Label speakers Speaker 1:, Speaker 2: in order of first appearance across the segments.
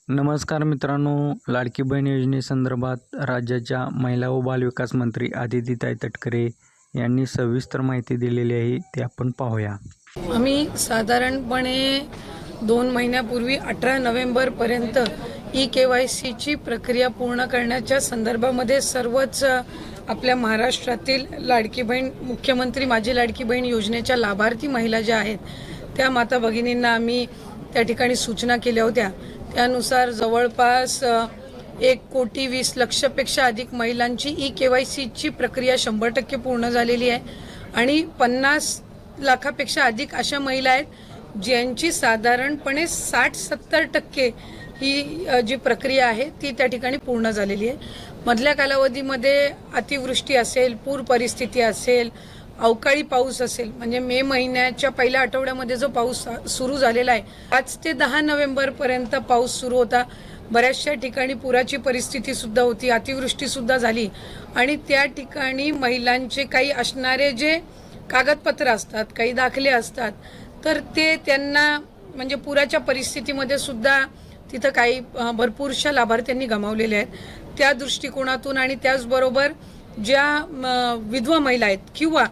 Speaker 1: नमस्कार मित्रांनो, लाडकी बहीण योजनेसंदर्भात राज्याच्या महिला व बालविकास मंत्री आदितीताई तटकरे यांनी सविस्तर माहिती दिलेली आहे, ते आपण पाहूया।
Speaker 2: आम्ही साधारणपणे 2 महिन्यापूर्वी 18 नोव्हेंबरपर्यंत KYCची प्रक्रिया पूर्ण करण्याच्या संदर्भामध्ये सर्वच आपल्या महाराष्ट्रातील लाडकी बहीण मुख्यमंत्री माझी लाडकी बहीण योजनेच्या लाभार्थी महिला ज्या आहेत त्या माता भगिनींना आम्ही त्या ठिकाणी सूचना केल्या होत्या। त्यानुसार जवळपास 1,20,00,000पेक्षा अधिक महिलांची KYCची प्रक्रिया 100% पूर्ण झालेली आहे आणि 50 लाखापेक्षा अधिक अशा महिला आहेत ज्यांची साधारणपणे 60-70% ही जी प्रक्रिया आहे ती त्या ठिकाणी पूर्ण झालेली आहे। मधल्या कालावधीमध्ये अतिवृष्टी असेल, पूर परिस्थिती असेल, अवकाळी पाऊस असेल, म्हणजे मे महिन्याच्या पहिल्या आठवड्यामध्ये जो पाऊस सुरू झालेला आहे 5 ते 10 नोव्हेंबरपर्यंत पाऊस सुरू होता। बऱ्याचशा ठिकाणी पुराची परिस्थिती सुद्धा होती, अतिवृष्टी सुद्धा झाली आणि त्या ठिकाणी महिलांचे काही असणारे जे कागदपत्र असतात, काही दाखले असतात, तर ते त्यांना म्हणजे पुराच्या परिस्थितीमध्ये सुद्धा तिथं काही भरपूरशा लाभार्थ्यांनी गमावलेले आहेत। त्या दृष्टिकोनातून आणि त्याचबरोबर ज्या विधवा महिला आहेत किंवा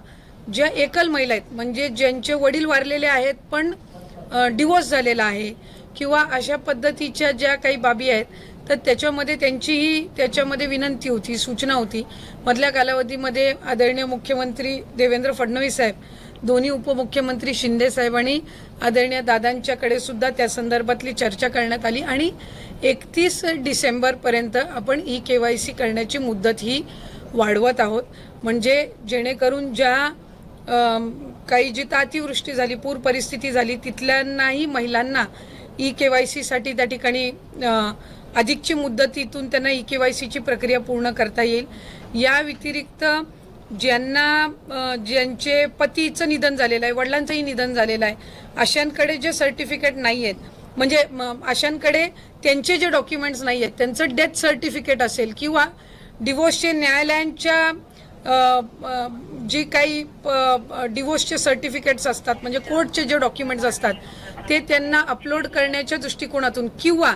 Speaker 2: ज्या एकल महिला आहेत, म्हणजे ज्यांचे वडील वारलेले आहेत पण डिवोर्स झालेला आहे किंवा अशा पद्धतीच्या ज्या काही बाबी आहेत, तर त्याच्यामध्ये त्यांचीही त्याच्यामध्ये विनंती होती, सूचना होती। मधल्या कालावधीमध्ये आदरणीय मुख्यमंत्री देवेंद्र फडणवीस साहेब, दोन्ही उपमुख्यमंत्री शिंदे साहेब आणि आदरणीय दादांच्याकडे सुद्धा त्या संदर्भातली चर्चा करण्यात आली आणि 31 डिसेंबरपर्यंत आपण KYC करण्याची मुदत ही वाढवत आहोत, म्हणजे जेणेकरून ज्या काही जिथं अतिवृष्टी झाली, पूर परिस्थिती झाली, तिथल्यांनाही महिलांना KYCसाठी त्या ठिकाणी अधिकची मुदतीतून त्यांना KYCची प्रक्रिया पूर्ण करता येईल। या व्यतिरिक्त ज्यांचे पतीचं निधन झालेलं आहे, वडिलांचंही निधन झालेलं आहे, अशांकडे जे सर्टिफिकेट नाही आहेत, म्हणजे अशांकडे त्यांचे जे डॉक्युमेंट्स नाही आहेत, त्यांचं डेथ सर्टिफिकेट असेल किंवा डिवोर्सचे न्यायालयांच्या जी काही डिवोर्सचे सर्टिफिकेट्स असतात, म्हणजे कोर्टचे जे डॉक्युमेंट्स असतात, ते त्यांना अपलोड करण्याच्या दृष्टिकोनातून किंवा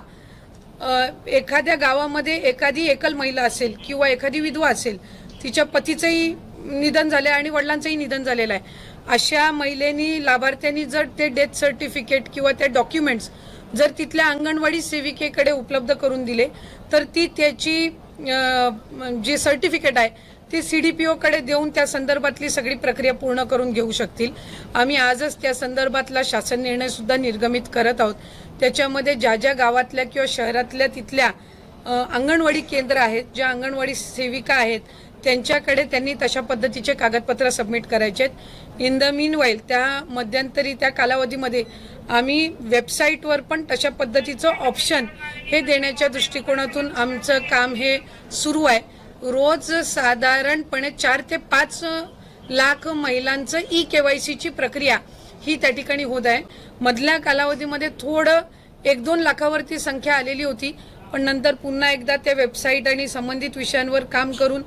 Speaker 2: एखाद्या गावामध्ये एखादी एकल महिला असेल किंवा एखादी विधवा असेल, तिच्या पतीचंही निधन झालं आणि वडिलांचंही निधन झालेलं आहे, अशा महिलेनी लाभार्थ्यांनी जर ते डेथ सर्टिफिकेट किंवा ते डॉक्युमेंट्स जर तिथल्या अंगणवाडी सेविकेकडे उपलब्ध करून दिले, तर ती त्याची जे सर्टिफिकेट आहे ते CDPOकडे देऊन त्या संदर्भातली सगळी प्रक्रिया पूर्ण करून घेऊ शकतील। आम्ही आजच त्या संदर्भातला शासन निर्णय सुद्धा निर्गमित करत आहोत। त्याच्यामध्ये ज्या ज्या गावातल्या किंवा शहरातल्या तिथल्या अंगणवाडी केंद्र आहेत, ज्या अंगणवाडी सेविका आहेत, त्यांच्याकडे त्यांनी तशा पद्धतीचे कागदपत्र सबमिट करायचे आहेत। इन द मीनवाईल त्या मध्यंतरी त्या कालावधीमध्ये आम्ही वेबसाईटवर पण तशा पद्धतीचं ऑप्शन हे देण्याच्या दृष्टिकोनातून आमचं काम हे सुरू आहे। रोज साधारणपणे 4 ते 5 लाख महिलांचं KYCची प्रक्रिया ही त्या ठिकाणी होत आहे। मधल्या कालावधीमध्ये थोडं 1-2 लाखावरती संख्या आलेली होती, पण नंतर पुन्हा एकदा त्या वेबसाईट आणि संबंधित विषयांवर काम करून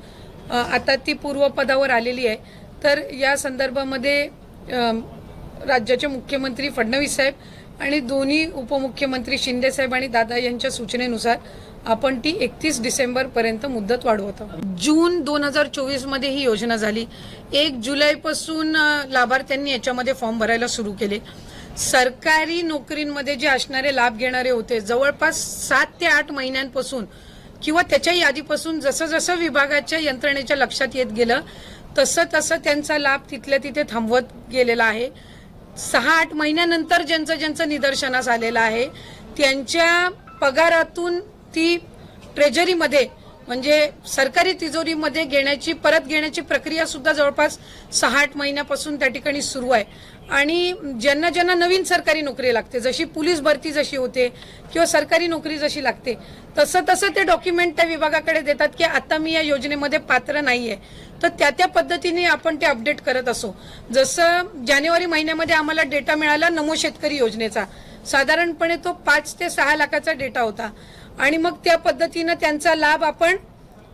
Speaker 2: आता ती पूर्वपदावर आलेली आहे। तर या संदर्भामध्ये राज्याचे मुख्यमंत्री फडणवीस साहेब आणि दोन्ही उपमुख्यमंत्री शिंदे साहेब आणि दादा यांच्या सूचनेनुसार आपण ती 31 डिसेंबरपर्यंत मुदत वाढवत आहोत। जून 2024 मध्ये ही योजना झाली। 1 जुलैपासून लाभार्थ्यांनी याच्यामध्ये फॉर्म भरायला सुरू केले। सरकारी नोकरींमध्ये जे असणारे लाभ घेणारे होते, जवळपास 7 ते 8 महिन्यांपासून किंवा त्याच्याही आधीपासून जसं जसं विभागाच्या यंत्रणेच्या लक्षात येत गेलं तसं तसं त्यांचा लाभ तिथल्या तिथे थांबवत गेलेला आहे। 6-8 महिन्यानंतर ज्यांचं निदर्शनास आलेलं आहे त्यांच्या पगारातून ती ट्रेजरीमध्ये म्हणजे सरकारी तिजोरीमध्ये परत घेण्याची प्रक्रिया सुद्धा जवळपास 6-8 महिन्यापासून त्या ठिकाणी सुरू आहे। आणि ज्यांना नवीन सरकारी नोकरी लागते, जशी पोलीस भरती जशी होते किंवा सरकारी नोकरी जशी लागते, तसं ते डॉक्युमेंट त्या विभागाकडे देतात की आता मी या योजनेमध्ये पात्र नाहीये, तर त्या पद्धतीने आपण ते अपडेट करत असो। जसं जानेवारी महिन्यामध्ये आम्हाला डेटा मिळाला नमो शेतकरी योजनेचा, साधारणपणे तो 5 ते 6 लाखाचा डेटा होता आणि मग त्या पद्धतीने त्यांचा लाभ आपण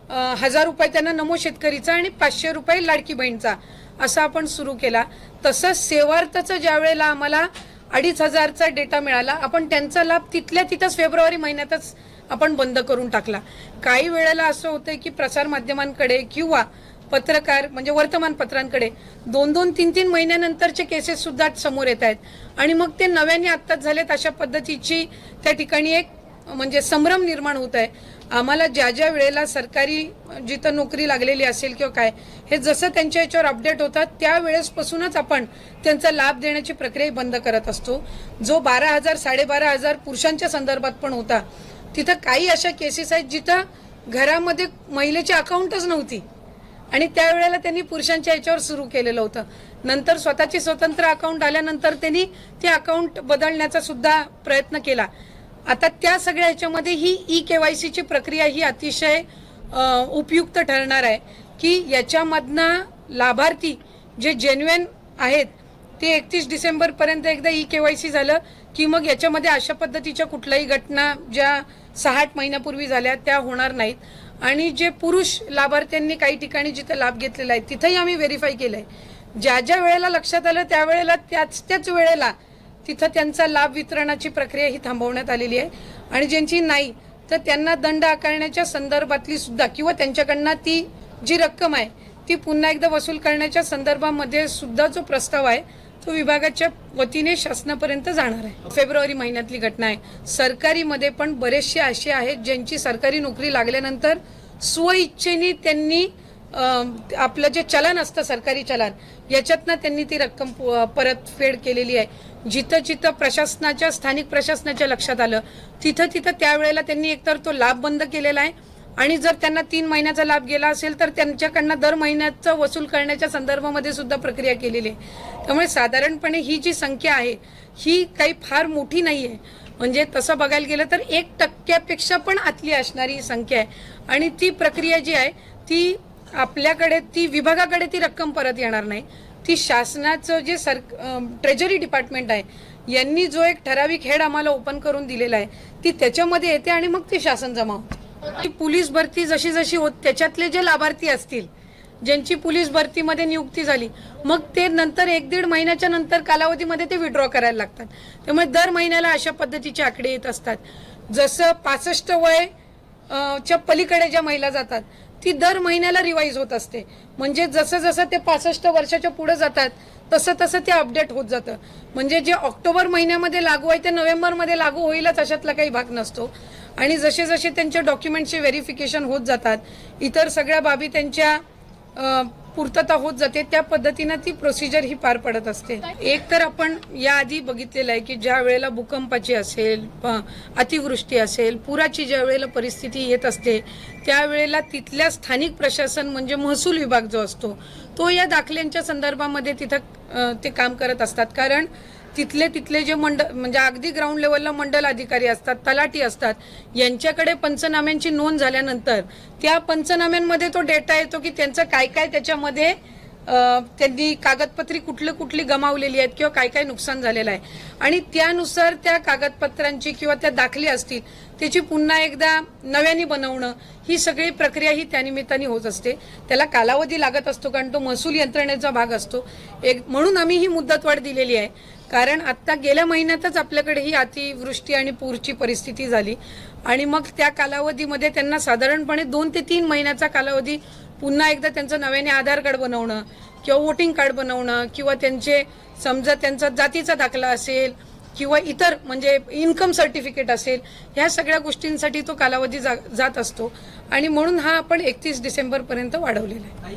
Speaker 2: 1000 रुपये त्यांना नमो शेतकरीचा आणि 500 रुपये लाडकी बहीणचा असा आपण सुरू केला. तसंच सेवार्थचं ज्या वेळेला आम्हाला 2,500चा डेटा मिळाला, आपण त्यांचा लाभ तिथल्या तिथंच फेब्रुवारी महिन्यातच आपण बंद करून टाकला. काही वेळेला असं होतंय की प्रसारमाध्यमांकडे किंवा पत्रकार म्हणजे वर्तमानपत्रांकडे 2-2, 3-3 महिन्यानंतरचे केसेस सुद्धा समोर येत आहेत आणि मग ते नव्याने आत्ताच झालेत. अशा पद्धतीची त्या ठिकाणी एक म्हणजे संभ्रम निर्माण होत आहे. आम्हाला ज्या ज्या वेळेला सरकारी जिथं नोकरी लागलेली असेल किंवा काय, हे जसं त्यांच्या याच्यावर अपडेट होतात त्यावेळेसपासूनच आपण त्यांचा लाभ देण्याची प्रक्रिया बंद करत असतो. जो 12,000 12,500 पुरुषांच्या संदर्भात पण होता, तिथं काही अशा केसेस आहेत जिथं घरामध्ये महिलेची अकाउंटच नव्हती आणि त्यावेळेला त्यांनी पुरुषांच्या याच्यावर सुरू केलेलं होतं. नंतर स्वतःची स्वतंत्र अकाउंट आल्यानंतर त्यांनी ते अकाउंट बदलण्याचा सुद्धा प्रयत्न केला. आता त्या सगळ्या ह्याच्यामध्ये ही KYCची प्रक्रिया ही अतिशय उपयुक्त ठरणार आहे की याच्यामधनं लाभार्थी जे जेन्युइन आहेत ते 31 डिसेंबरपर्यंत एकदा KYC झालं की मग याच्यामध्ये अशा पद्धतीच्या कुठल्याही घटना ज्या 6-8 महिन्यापूर्वी झाल्या त्या होणार नाहीत. आणि जे पुरुष लाभार्थ्यांनी काही ठिकाणी जिथे लाभ घेतलेला आहे तिथेही आम्ही व्हेरीफाय केलंय. ज्या ज्या वेळेला लक्षात आलं त्यावेळेला त्याच वेळेला तिथं त्यांचा लाभ वितरणाची प्रक्रिया ही थांबवण्यात आलेली आहे आणि ज्यांची नाही तर त्यांना दंड आकारण्याच्या संदर्भातली सुद्धा किंवा त्यांच्याकडनं ती जी रक्कम आहे ती पुन्हा एकदा वसूल करण्याच्या संदर्भामध्ये सुद्धा जो प्रस्ताव आहे तो विभागाच्या वतीने शासनापर्यंत जाणार आहे. फेब्रुवारी महिन्यातली घटना आहे. सरकारीमध्ये पण बरेचसे असे आहेत ज्यांची सरकारी नोकरी लागल्यानंतर स्वइच्छेने त्यांनी आपलं जे चलन असतं सरकारी चलन याच्यातनं त्यांनी ती रक्कम परतफेड केलेली आहे. जिथं जिथं प्रशासनाच्या स्थानिक प्रशासनाच्या लक्षात आलं तिथं त्यावेळेला त्यांनी एकतर तो लाभ बंद केलेला आहे आणि जर त्यांना 3 महिन्याचा लाभ गेला असेल तर त्यांच्याकडनं दर महिन्याचं वसूल करण्याच्या संदर्भामध्ये सुद्धा प्रक्रिया केलेली आहे. त्यामुळे साधारणपणे ही जी संख्या आहे ही काही फार मोठी नाही आहे. म्हणजे तसं बघायला गेलं तर 1% पण आतली असणारी संख्या आहे आणि ती प्रक्रिया जी आहे ती आपल्याकडे ती विभागाकडे ती रक्कम परत येणार नाही. ती शासनाचं जे ट्रेजरी डिपार्टमेंट आहे यांनी जो एक ठराविक हेड आम्हाला ओपन करून दिलेला आहे ती त्याच्यामध्ये येते आणि मग ती शासन जमा होते. पोलीस भरती जशी जशी होत त्याच्यातले जे लाभार्थी असतील ज्यांची पोलीस भरतीमध्ये नियुक्ती झाली मग ते नंतर 1-1.5 महिन्याच्या नंतर कालावधीमध्ये ते विड्रॉ करायला लागतात. त्यामुळे दर महिन्याला अशा पद्धतीचे आकडे येत असतात. जसं 65 वय च्या पलीकडे ज्या महिला जातात ती दर महिन्याला रिवाईज होत असते. म्हणजे जसं जसं ते 65 वर्षाच्या पुढे जातात तसं तसं ते अपडेट होत जातं. म्हणजे जे ऑक्टोबर महिन्यामध्ये लागू आहे ते नोव्हेंबरमध्ये लागू होईलच अशातला काही भाग नसतो. आणि जसे जसे त्यांच्या डॉक्युमेंटचे व्हेरिफिकेशन होत जातात इतर सगळ्या बाबी त्यांच्या पूर्तता होत जाते त्या पद्धतीनं ती प्रोसिजर ही पार पडत असते. एक तर आपण याआधी बघितलेलं आहे की ज्या वेळेला भूकंपाची असेल, अतिवृष्टी असेल, पुराची ज्या वेळेला परिस्थिती येत असते त्यावेळेला तिथल्या स्थानिक प्रशासन म्हणजे महसूल विभाग जो असतो तो या दाखल्यांच्या संदर्भामध्ये तिथं ते काम करत असतात. कारण तिथले जे मंडळ म्हणजे अगदी ग्राउंड लेवलला मंडल अधिकारी असतात, तलाठी असतात, यांच्याकडे पंचनाम्यांची नोंद झाल्यानंतर त्या पंचनाम्यांमध्ये तो डेटा येतो की त्यांचं काय काय त्याच्यामध्ये त्यांनी कागदपत्री कुठली गमावलेली आहेत किंवा काय काय नुकसान झालेलं आहे आणि त्यानुसार त्या कागदपत्रांची किंवा त्या दाखले असतील त्याची पुन्हा एकदा नव्याने बनवणं ही सगळी प्रक्रिया ही त्यानिमित्ताने होत असते. त्याला कालावधी लागत असतो कारण तो महसूल यंत्रणेचा भाग असतो. म्हणून आम्ही ही मुदतवाढ दिलेली आहे. कारण आता गेल्या महिन्यातच आपल्याकडे ही अतिवृष्टी आणि पूरची परिस्थिती झाली आणि मग त्या कालावधीमध्ये त्यांना साधारणपणे 2 ते 3 महिन्याचा कालावधी पुन्हा एकदा त्यांचं नव्याने आधार कार्ड बनवणं किंवा वोटिंग कार्ड बनवणं किंवा त्यांचे समजा त्यांचा जातीचा दाखला असेल किंवा इतर म्हणजे इन्कम सर्टिफिकेट असेल ह्या सगळ्या गोष्टींसाठी तो कालावधी जात असतो आणि म्हणून हा आपण 31 डिसेंबरपर्यंत वाढवलेला आहे.